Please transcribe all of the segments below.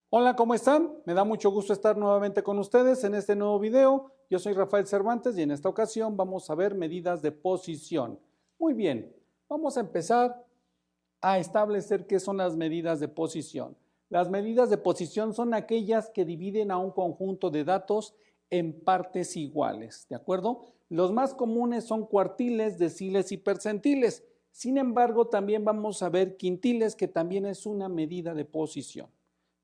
Hola, ¿cómo están? Me da mucho gusto estar nuevamente con ustedes en este nuevo video. Yo soy Rafael Cervantes y en esta ocasión vamos a ver medidas de posición. Muy bien, vamos a empezar a establecer qué son las medidas de posición. Las medidas de posición son aquellas que dividen a un conjunto de datos en partes iguales, ¿de acuerdo? Los más comunes son cuartiles, deciles y percentiles. Sin embargo, también vamos a ver quintiles, que también es una medida de posición.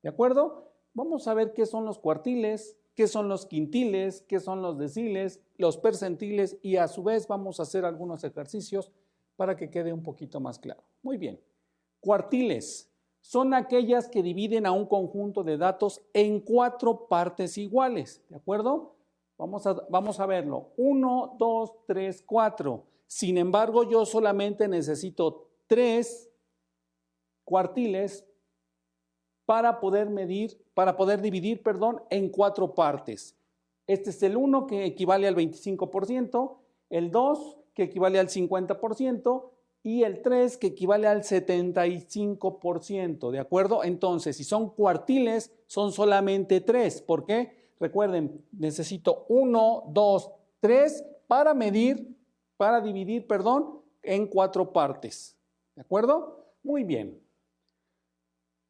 ¿De acuerdo? Vamos a ver qué son los cuartiles, qué son los quintiles, qué son los deciles, los percentiles y a su vez vamos a hacer algunos ejercicios para que quede un poquito más claro. Muy bien. Cuartiles son aquellas que dividen a un conjunto de datos en 4 partes iguales. ¿De acuerdo? Vamos a verlo. 1, 2, 3, 4. Sin embargo, yo solamente necesito 3 cuartiles para poder dividir, en 4 partes. Este es el 1, que equivale al 25%, el 2, que equivale al 50%, y el 3, que equivale al 75%, ¿de acuerdo? Entonces, si son cuartiles, son solamente 3. ¿Por qué? Recuerden, necesito 1, 2, 3 para dividir, en 4 partes. ¿De acuerdo? Muy bien.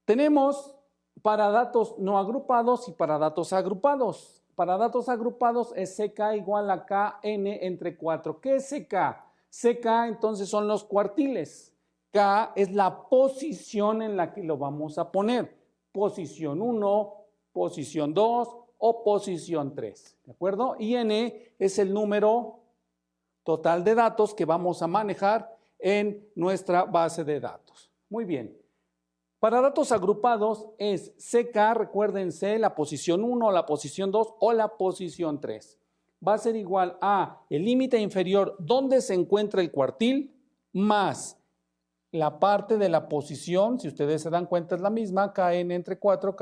Tenemos para datos no agrupados y para datos agrupados. Para datos agrupados es CK igual a KN entre 4. ¿Qué es CK? CK entonces son los cuartiles. K es la posición en la que lo vamos a poner. Posición 1, posición 2 o posición 3. ¿De acuerdo? Y N es el número total de datos que vamos a manejar en nuestra base de datos. Muy bien. Para datos agrupados es CK, recuérdense, la posición 1, la posición 2 o la posición 3. Va a ser igual a el límite inferior donde se encuentra el cuartil más la parte de la posición, si ustedes se dan cuenta es la misma, KN entre 4,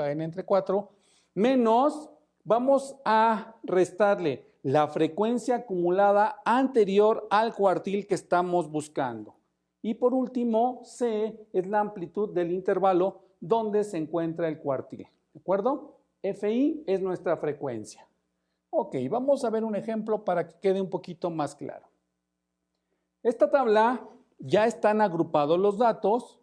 menos, vamos a restarle la frecuencia acumulada anterior al cuartil que estamos buscando. Y por último, C es la amplitud del intervalo donde se encuentra el cuartil. ¿De acuerdo? FI es nuestra frecuencia. Ok, vamos a ver un ejemplo para que quede un poquito más claro. Esta tabla, ya están agrupados los datos,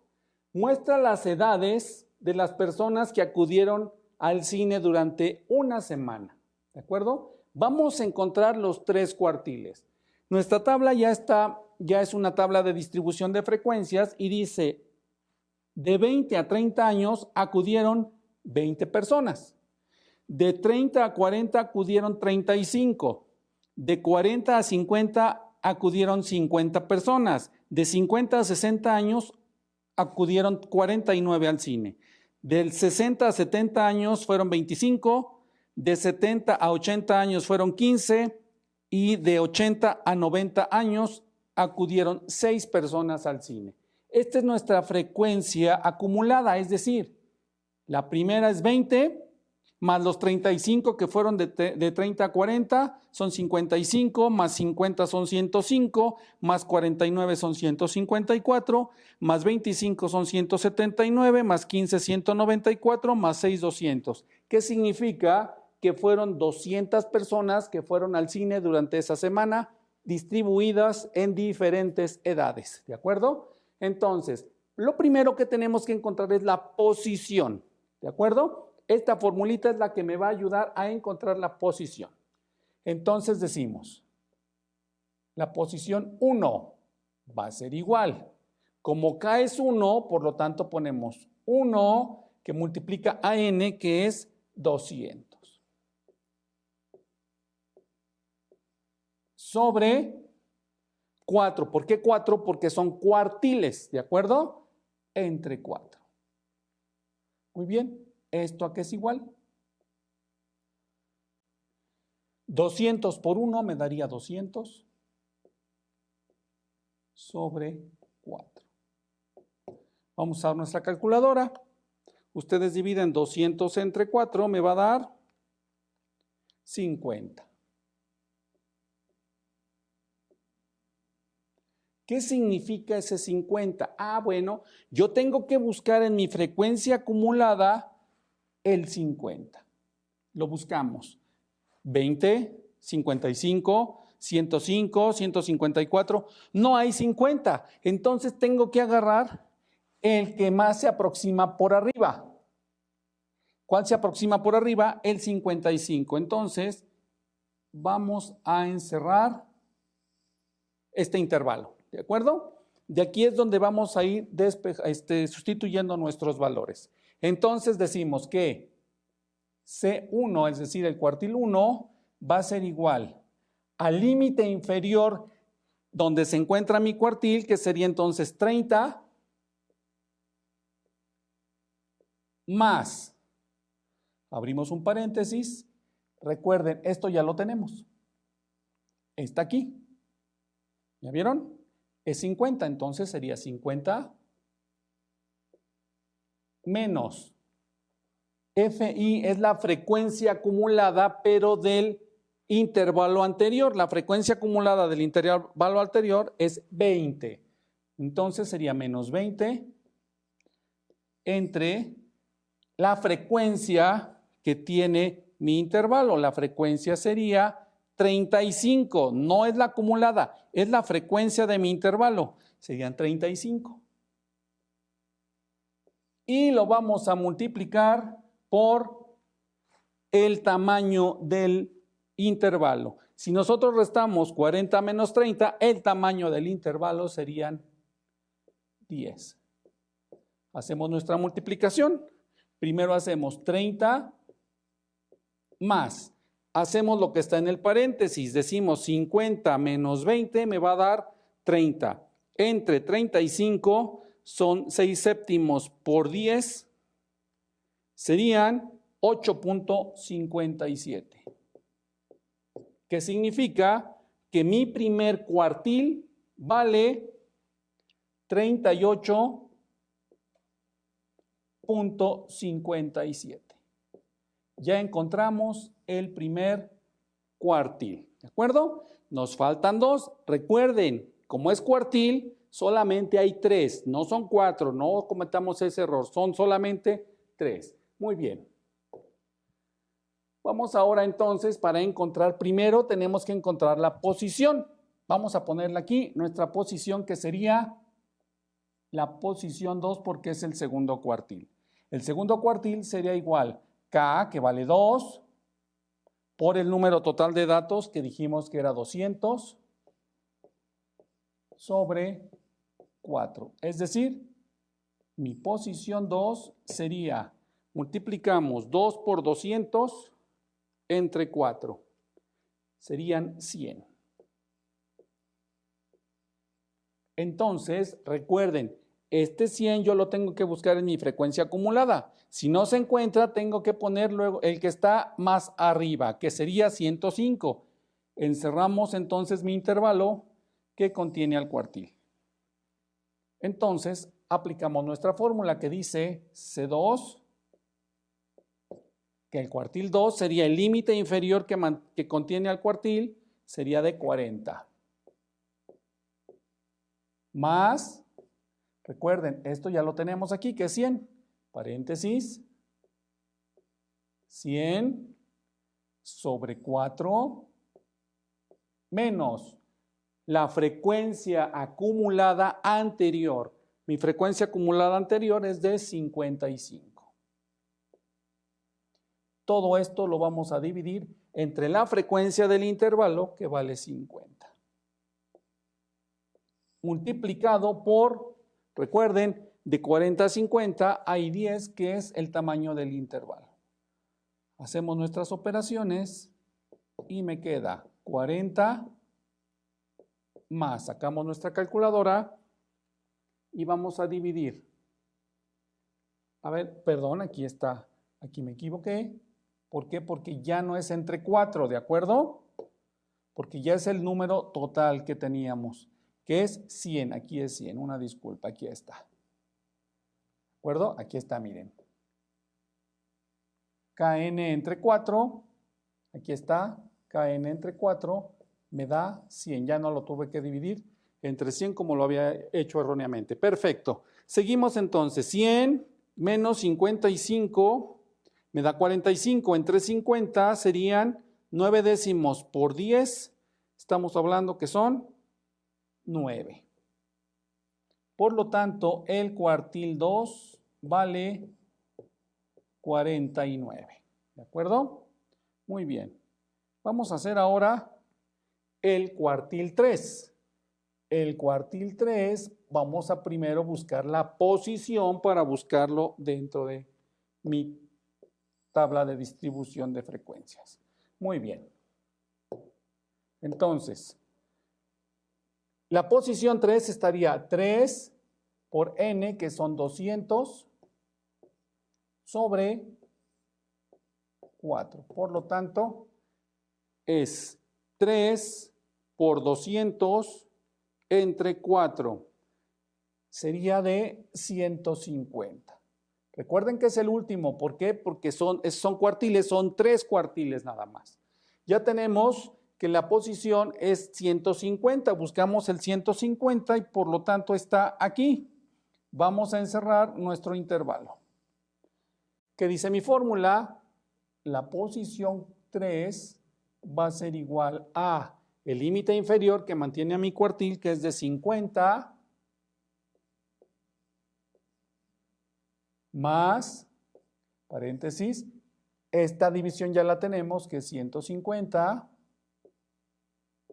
muestra las edades de las personas que acudieron al cine durante una semana. ¿De acuerdo? Vamos a encontrar los 3 cuartiles. Nuestra tabla ya es una tabla de distribución de frecuencias y dice, de 20 a 30 años acudieron 20 personas, de 30 a 40 acudieron 35, de 40 a 50 acudieron 50 personas, de 50 a 60 años acudieron 49 al cine, del 60 a 70 años fueron 25, de 70 a 80 años fueron 15, y de 80 a 90 años acudieron 6 personas al cine. Esta es nuestra frecuencia acumulada, es decir, la primera es 20, más los 35 que fueron de 30 a 40 son 55, más 50 son 105, más 49 son 154, más 25 son 179, más 15 194, más 6 200. ¿Qué significa? Que fueron 200 personas que fueron al cine durante esa semana, distribuidas en diferentes edades, ¿de acuerdo? Entonces, lo primero que tenemos que encontrar es la posición, ¿de acuerdo? Esta formulita es la que me va a ayudar a encontrar la posición. Entonces decimos, la posición 1 va a ser igual. Como K es 1, por lo tanto ponemos 1 que multiplica a N, que es 200. Sobre 4. ¿Por qué 4? Porque son cuartiles, ¿de acuerdo? Entre 4. Muy bien, ¿esto a qué es igual? 200 por 1 me daría 200 sobre 4. Vamos a usar nuestra calculadora. Ustedes dividen 200 entre 4, me va a dar 50. ¿Qué significa ese 50? Ah, bueno, yo tengo que buscar en mi frecuencia acumulada el 50. Lo buscamos. 20, 55, 105, 154. No hay 50. Entonces tengo que agarrar el que más se aproxima por arriba. ¿Cuál se aproxima por arriba? El 55. Entonces, vamos a encerrar este intervalo. ¿De acuerdo? De aquí es donde vamos a ir sustituyendo nuestros valores. Entonces decimos que C1, es decir, el cuartil 1, va a ser igual al límite inferior donde se encuentra mi cuartil, que sería entonces 30 más, abrimos un paréntesis, recuerden, esto ya lo tenemos, está aquí, ¿ya vieron? Es 50, entonces sería 50 menos FI es la frecuencia acumulada, pero del intervalo anterior. La frecuencia acumulada del intervalo anterior es 20. Entonces sería menos 20 entre la frecuencia que tiene mi intervalo. La frecuencia sería 35. No es la acumulada, es la frecuencia de mi intervalo. Serían 35. Y lo vamos a multiplicar por el tamaño del intervalo. Si nosotros restamos 40 menos 30, el tamaño del intervalo serían 10. Hacemos nuestra multiplicación. Primero hacemos 30 más. Hacemos lo que está en el paréntesis. Decimos 50 menos 20 me va a dar 30. Entre 35 son 6 séptimos por 10. Serían 8.57. ¿Qué significa? Que mi primer cuartil vale 38.57. Ya encontramos el primer cuartil. ¿De acuerdo? Nos faltan 2. Recuerden, como es cuartil, solamente hay 3. No son 4. No cometamos ese error. Son solamente 3. Muy bien. Vamos ahora entonces para encontrar, primero tenemos que encontrar la posición. Vamos a ponerla aquí, nuestra posición que sería la posición 2 porque es el segundo cuartil. El segundo cuartil sería igual K, que vale 2, por el número total de datos que dijimos que era 200, sobre 4. Es decir, mi posición 2 sería, multiplicamos 2 por 200 entre 4. Serían 100. Entonces, recuerden, este 100 yo lo tengo que buscar en mi frecuencia acumulada. Si no se encuentra, tengo que poner luego el que está más arriba, que sería 105. Encerramos entonces mi intervalo que contiene al cuartil. Entonces, aplicamos nuestra fórmula que dice C2, que el cuartil 2 sería el límite inferior que contiene al cuartil, sería de 40. Más, recuerden, esto ya lo tenemos aquí, que es 100. Paréntesis, 100 sobre 4 menos la frecuencia acumulada anterior. Mi frecuencia acumulada anterior es de 55. Todo esto lo vamos a dividir entre la frecuencia del intervalo, que vale 50. Multiplicado por, recuerden, de 40 a 50 hay 10, que es el tamaño del intervalo. Hacemos nuestras operaciones y me queda 40 más, sacamos nuestra calculadora y vamos a dividir. A ver, perdón, aquí está, aquí me equivoqué. ¿Por qué? Porque ya no es entre 4, ¿de acuerdo? Porque ya es el número total que teníamos, que es 100. Aquí es 100, una disculpa, aquí está. ¿De acuerdo? Aquí está, miren. KN entre 4, aquí está, KN entre 4, me da 100. Ya no lo tuve que dividir entre 100 como lo había hecho erróneamente. Perfecto. Seguimos entonces, 100 menos 55 me da 45. Entre 50 serían 9 décimos por 10. Estamos hablando que son 9. Por lo tanto, el cuartil 2 vale 49. ¿De acuerdo? Muy bien. Vamos a hacer ahora el cuartil 3. El cuartil 3, vamos a primero buscar la posición para buscarlo dentro de mi tabla de distribución de frecuencias. Muy bien. Entonces, la posición 3 estaría 3 por n, que son 200, sobre 4. Por lo tanto, es 3 por 200 entre 4. Sería de 150. Recuerden que es el último. ¿Por qué? Porque son cuartiles, son 3 cuartiles nada más. Ya tenemos que la posición es 150. Buscamos el 150 y por lo tanto está aquí. Vamos a encerrar nuestro intervalo. ¿Qué dice mi fórmula? La posición 3 va a ser igual a el límite inferior que mantiene a mi cuartil, que es de 50, más, paréntesis, esta división ya la tenemos, que es 150,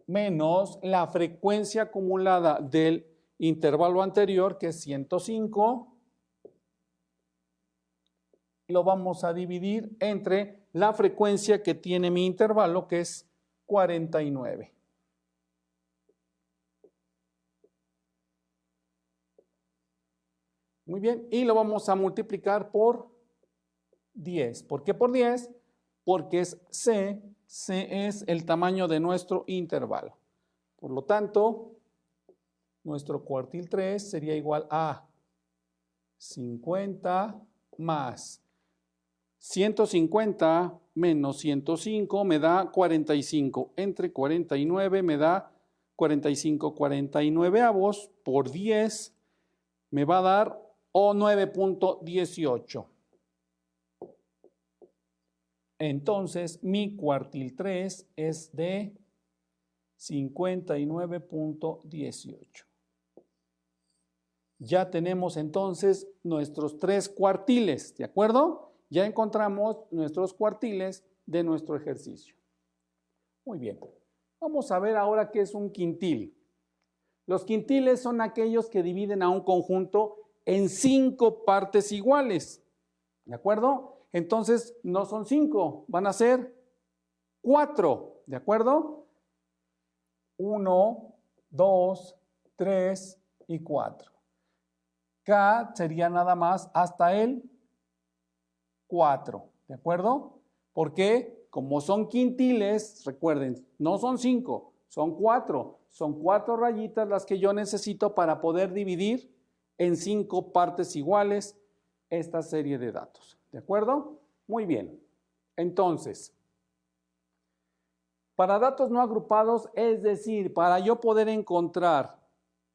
menos la frecuencia acumulada del intervalo anterior, que es 105, lo vamos a dividir entre la frecuencia que tiene mi intervalo, que es 49. Muy bien, y lo vamos a multiplicar por 10. ¿Por qué por 10? Porque es C. C es el tamaño de nuestro intervalo. Por lo tanto, nuestro cuartil 3 sería igual a 50 más 150 menos 105 me da 45. Entre 49 me da 45. 49avos por 10 me va a dar 9.18. Entonces, mi cuartil 3 es de 59.18. Ya tenemos entonces nuestros 3 cuartiles, ¿de acuerdo? Ya encontramos nuestros cuartiles de nuestro ejercicio. Muy bien. Vamos a ver ahora qué es un quintil. Los quintiles son aquellos que dividen a un conjunto en 5 partes iguales, ¿de acuerdo? Entonces, no son 5, van a ser 4, ¿de acuerdo? 1, 2, 3 y 4. K sería nada más hasta el 4, ¿de acuerdo? Porque como son quintiles, recuerden, no son 5, son 4. Son 4 rayitas las que yo necesito para poder dividir en 5 partes iguales esta serie de datos. ¿De acuerdo? Muy bien. Entonces, para datos no agrupados, es decir, para yo poder encontrar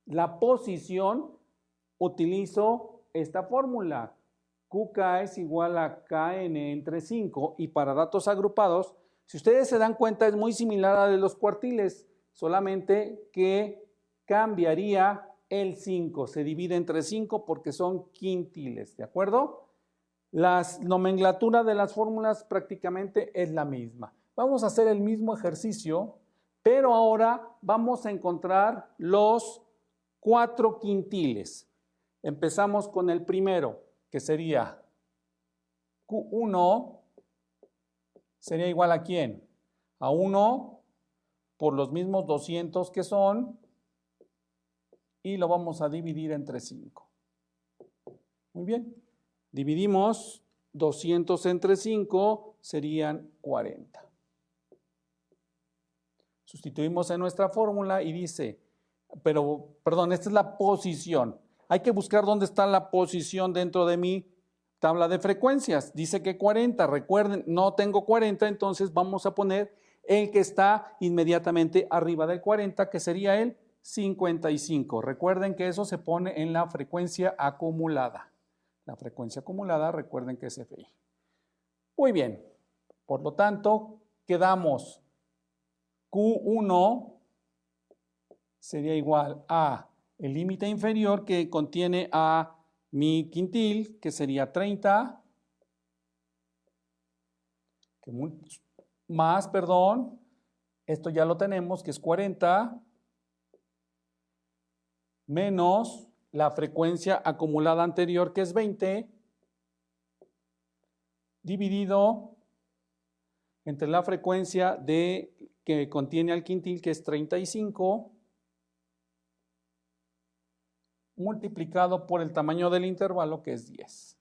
la posición, utilizo esta fórmula. QK es igual a KN entre 5, y para datos agrupados, si ustedes se dan cuenta, es muy similar a la de los cuartiles, solamente que cambiaría el 5, se divide entre 5 porque son quintiles, ¿de acuerdo? La nomenclatura de las fórmulas prácticamente es la misma. Vamos a hacer el mismo ejercicio, pero ahora vamos a encontrar los 4 quintiles. Empezamos con el primero, que sería Q1, sería igual a ¿quién? A 1 por los mismos 200 que son, y lo vamos a dividir entre 5. Muy bien. Dividimos 200 entre 5, serían 40. Sustituimos en nuestra fórmula y dice, perdón, esta es la posición. Hay que buscar dónde está la posición dentro de mi tabla de frecuencias. Dice que 40, recuerden, no tengo 40, entonces vamos a poner el que está inmediatamente arriba del 40, que sería el 55. Recuerden que eso se pone en la frecuencia acumulada. La frecuencia acumulada, recuerden que es FI. Muy bien. Por lo tanto, quedamos Q1 sería igual a el límite inferior que contiene a mi quintil, que sería 30, más, perdón, esto ya lo tenemos, que es 40, menos la frecuencia acumulada anterior, que es 20, dividido entre la frecuencia que contiene al quintil, que es 35, multiplicado por el tamaño del intervalo, que es 10.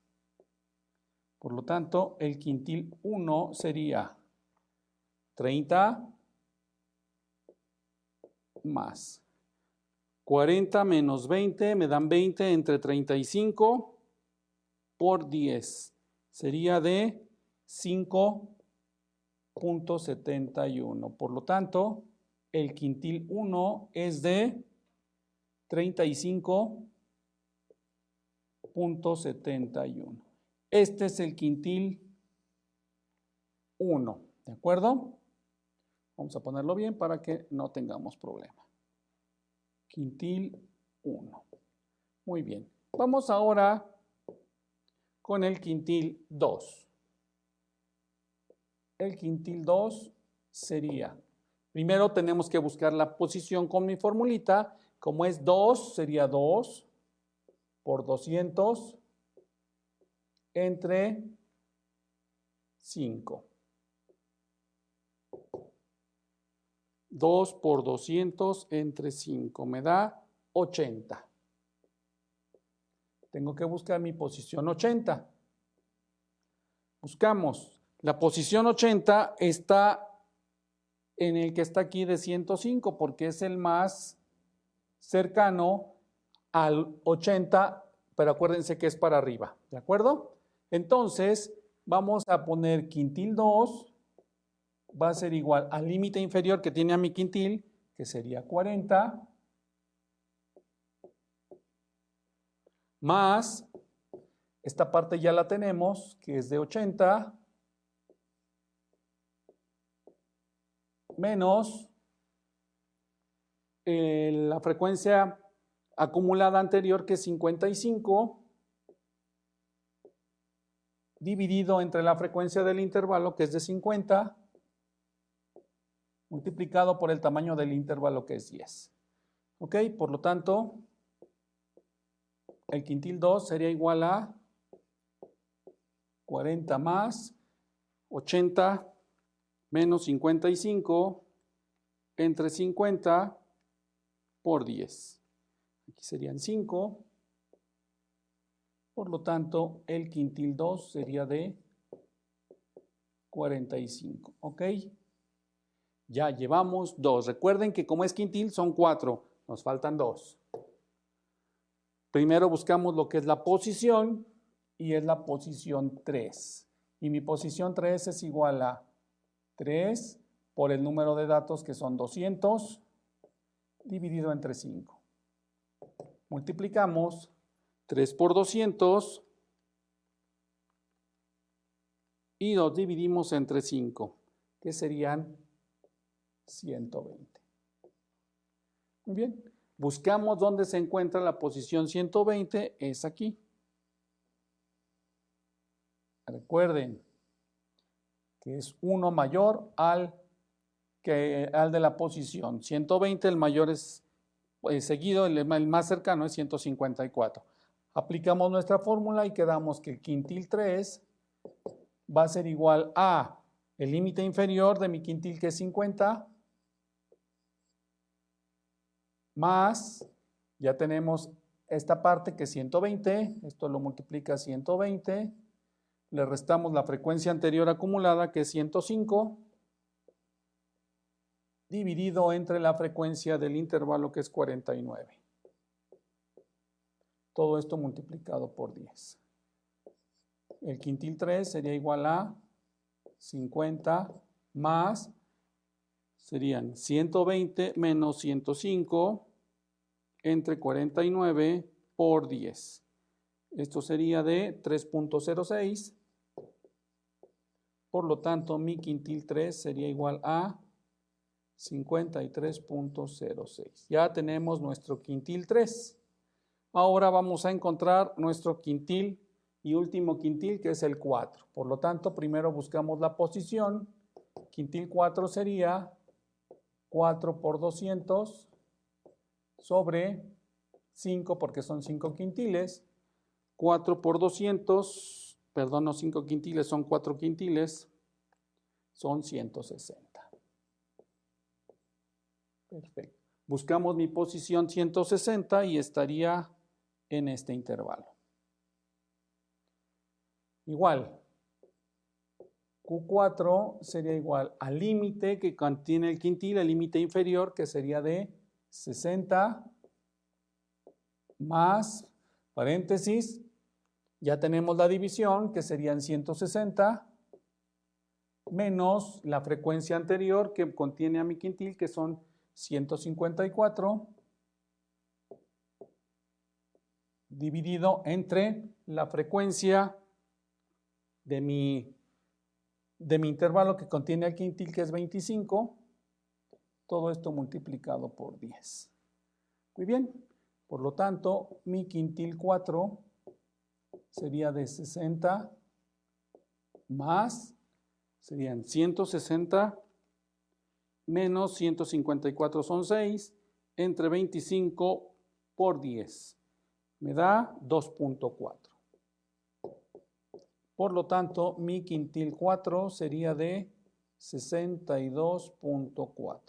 Por lo tanto, el quintil 1 sería 30 más 40 menos 20, me dan 20 entre 35 por 10. Sería de 5.71. Por lo tanto, el quintil 1 es de 35.71. Este es el quintil 1, ¿de acuerdo? Vamos a ponerlo bien para que no tengamos problema. Quintil 1. Muy bien. Vamos ahora con el quintil 2. El quintil 2 sería, primero tenemos que buscar la posición con mi formulita. Como es 2, sería 2 por 200 entre 5. 2 por 200 entre 5 me da 80. Tengo que buscar mi posición 80. Buscamos. La posición 80 está en el que está aquí de 105 porque es el más cercano al 80, pero acuérdense que es para arriba, ¿de acuerdo? Entonces, vamos a poner quintil 2, va a ser igual al límite inferior que tiene a mi quintil, que sería 40, más, esta parte ya la tenemos, que es de 80, menos la frecuencia acumulada anterior, que es 55, dividido entre la frecuencia del intervalo, que es de 50, multiplicado por el tamaño del intervalo, que es 10. ¿Ok? Por lo tanto, el quintil 2 sería igual a 40 más 80 menos 55 entre 50 por 10. Aquí serían 5. Por lo tanto, el quintil 2 sería de 45. ¿Ok? Ya llevamos 2. Recuerden que como es quintil son 4. Nos faltan 2. Primero buscamos lo que es la posición y es la posición 3. Y mi posición 3 es igual a 3 por el número de datos, que son 200, dividido entre 5. Multiplicamos 3 por 200 y los dividimos entre 5, que serían 120. Muy bien. Buscamos dónde se encuentra la posición 120, es aquí. Recuerden que es 1 mayor al de la posición. 120, el mayor es seguido, el más cercano es 154. Aplicamos nuestra fórmula y quedamos que el quintil 3 va a ser igual a el límite inferior de mi quintil, que es 50, más, ya tenemos esta parte que es 120, esto lo multiplica 120, le restamos la frecuencia anterior acumulada, que es 105, dividido entre la frecuencia del intervalo, que es 49. Todo esto multiplicado por 10. El quintil 3 sería igual a 50 más, serían 120 menos 105 entre 49 por 10. Esto sería de 3.06 Por lo tanto, mi quintil 3 sería igual a 53.06. Ya tenemos nuestro quintil 3. Ahora vamos a encontrar nuestro quintil y último quintil, que es el 4. Por lo tanto, primero buscamos la posición. Quintil 4 sería 4 por 200 sobre 5, porque son 5 quintiles. 4 por 200, perdón, no 5 quintiles, son 4 quintiles, son 160. Perfecto. Buscamos mi posición 160 y estaría en este intervalo. Igual, Q4 sería igual al límite que contiene el quintil, el límite inferior, que sería de 60 más, paréntesis, ya tenemos la división, que serían 160, menos la frecuencia anterior que contiene a mi quintil, que son 154, dividido entre la frecuencia de mi intervalo que contiene el quintil, que es 25, todo esto multiplicado por 10. Muy bien, por lo tanto, mi quintil 4 sería de 60 más, serían 160 menos 154 son 6, entre 25 por 10. Me da 2.4. Por lo tanto, mi quintil 4 sería de 62.4.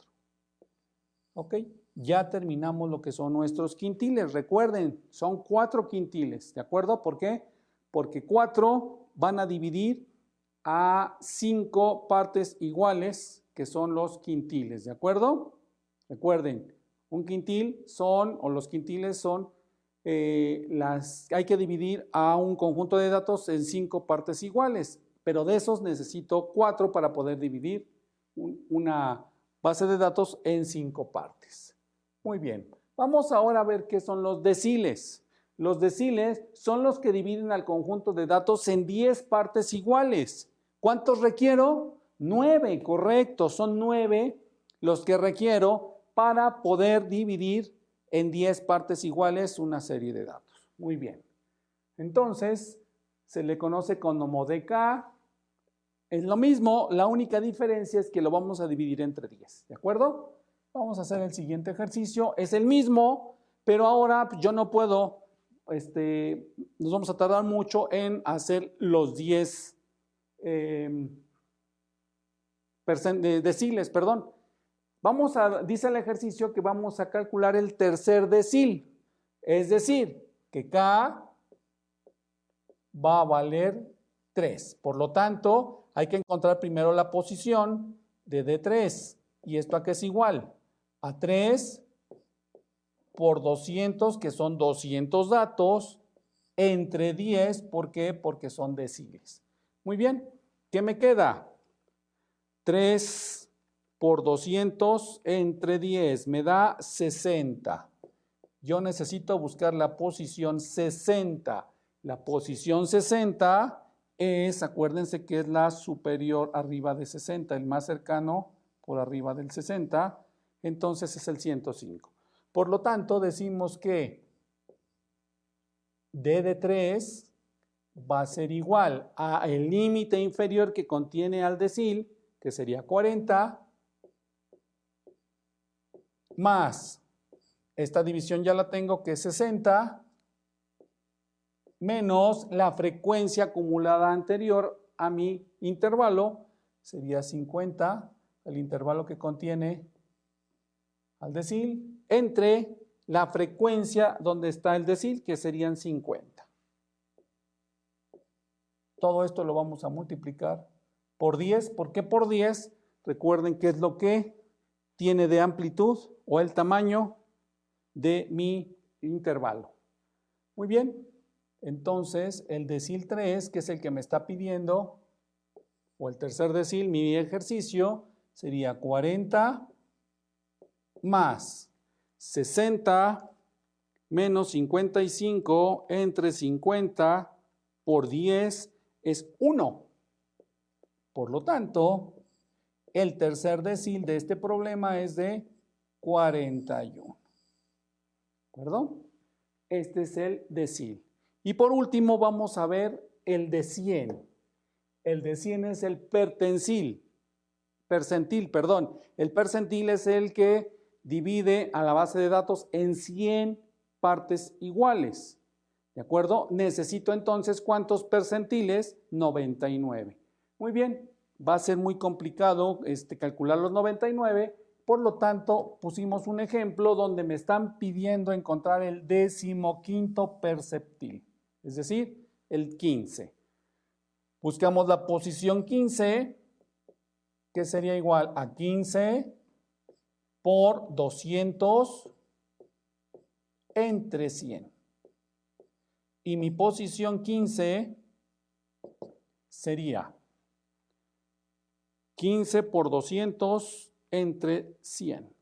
¿Ok? Ya terminamos lo que son nuestros quintiles. Recuerden, son 4 quintiles, ¿de acuerdo? ¿Por qué? Porque 4 van a dividir a 5 partes iguales, que son los quintiles, ¿de acuerdo? Recuerden, un quintil son, o los quintiles son, hay que dividir a un conjunto de datos en 5 partes iguales, pero de esos necesito 4 para poder dividir una base de datos en 5 partes. Muy bien, vamos ahora a ver qué son los deciles. Los deciles son los que dividen al conjunto de datos en 10 partes iguales. ¿Cuántos requiero? 9, correcto, son 9 los que requiero para poder dividir en 10 partes iguales una serie de datos. Muy bien. Entonces, se le conoce como DK. Es lo mismo, la única diferencia es que lo vamos a dividir entre 10, ¿de acuerdo? Vamos a hacer el siguiente ejercicio. Es el mismo, pero ahora yo no puedo, nos vamos a tardar mucho en hacer los 10 deciles, perdón. Dice el ejercicio que vamos a calcular el tercer decil, es decir, que K va a valer 3. Por lo tanto, hay que encontrar primero la posición de D3. ¿Y esto a qué es igual? A 3 por 200, que son 200 datos, entre 10. ¿Por qué? Porque son deciles. Muy bien, ¿qué me queda? 3 por 200 entre 10 me da 60. Yo necesito buscar la posición 60. La posición 60 es, acuérdense que es la superior arriba de 60, el más cercano por arriba del 60, entonces es el 105. Por lo tanto, decimos que D de 3 va a ser igual al límite inferior que contiene al decil, que sería 40, más, esta división ya la tengo, que es 60, menos la frecuencia acumulada anterior a mi intervalo, sería 50, el intervalo que contiene al decil, entre la frecuencia donde está el decil, que serían 50. Todo esto lo vamos a multiplicar por 10. ¿Por qué por 10? Recuerden que es lo que tiene de amplitud o el tamaño de mi intervalo. Muy bien, entonces el decil 3, que es el que me está pidiendo, o el tercer decil, mi ejercicio, sería 40 más 60 menos 55 entre 50 por 10 es 1. Por lo tanto, el tercer decil de este problema es de 41. ¿De acuerdo? Este es el decil. Y por último vamos a ver el de 100. El de 100 es el percentil, perdón. El percentil es el que divide a la base de datos en 100 partes iguales. ¿De acuerdo? Necesito entonces, ¿cuántos percentiles? 99. Muy bien, va a ser muy complicado calcular los 99, por lo tanto pusimos un ejemplo donde me están pidiendo encontrar el 15º percentil, es decir, el 15. Buscamos la posición 15, que sería igual a 15 por 200 entre 100. Y mi posición 15 sería 15 por 200 entre 100.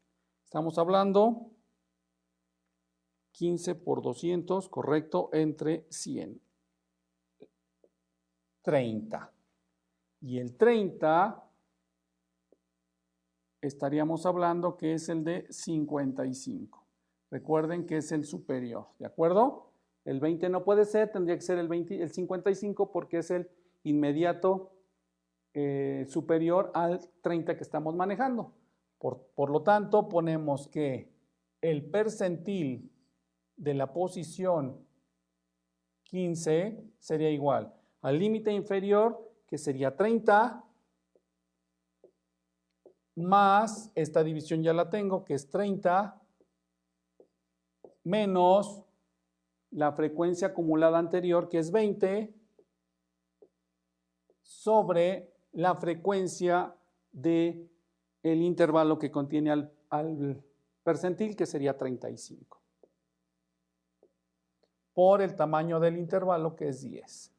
Estamos hablando 15 por 200, correcto, entre 100. 30. Y el 30 estaríamos hablando que es el de 55. Recuerden que es el superior, ¿de acuerdo? El 20 no puede ser, tendría que ser el 55 porque es el inmediato superior al 30 que estamos manejando. Por lo tanto, ponemos que el percentil de la posición 15 sería igual al límite inferior, que sería 30, más esta división ya la tengo, que es 30, menos la frecuencia acumulada anterior, que es 20, sobre la frecuencia del intervalo que contiene al percentil, que sería 35, por el tamaño del intervalo, que es 10.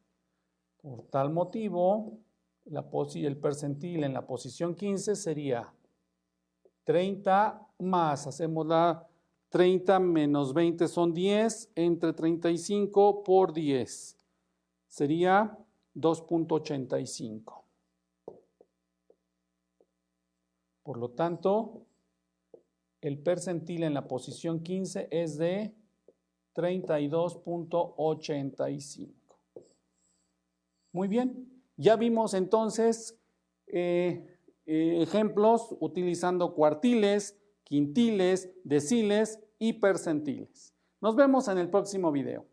Por tal motivo, el percentil en la posición 15 sería 30 más, hacemos la 30 menos 20 son 10, entre 35 por 10, sería 2.85. Por lo tanto, el percentil en la posición 15 es de 32.85. Muy bien, ya vimos entonces ejemplos utilizando cuartiles, quintiles, deciles y percentiles. Nos vemos en el próximo video.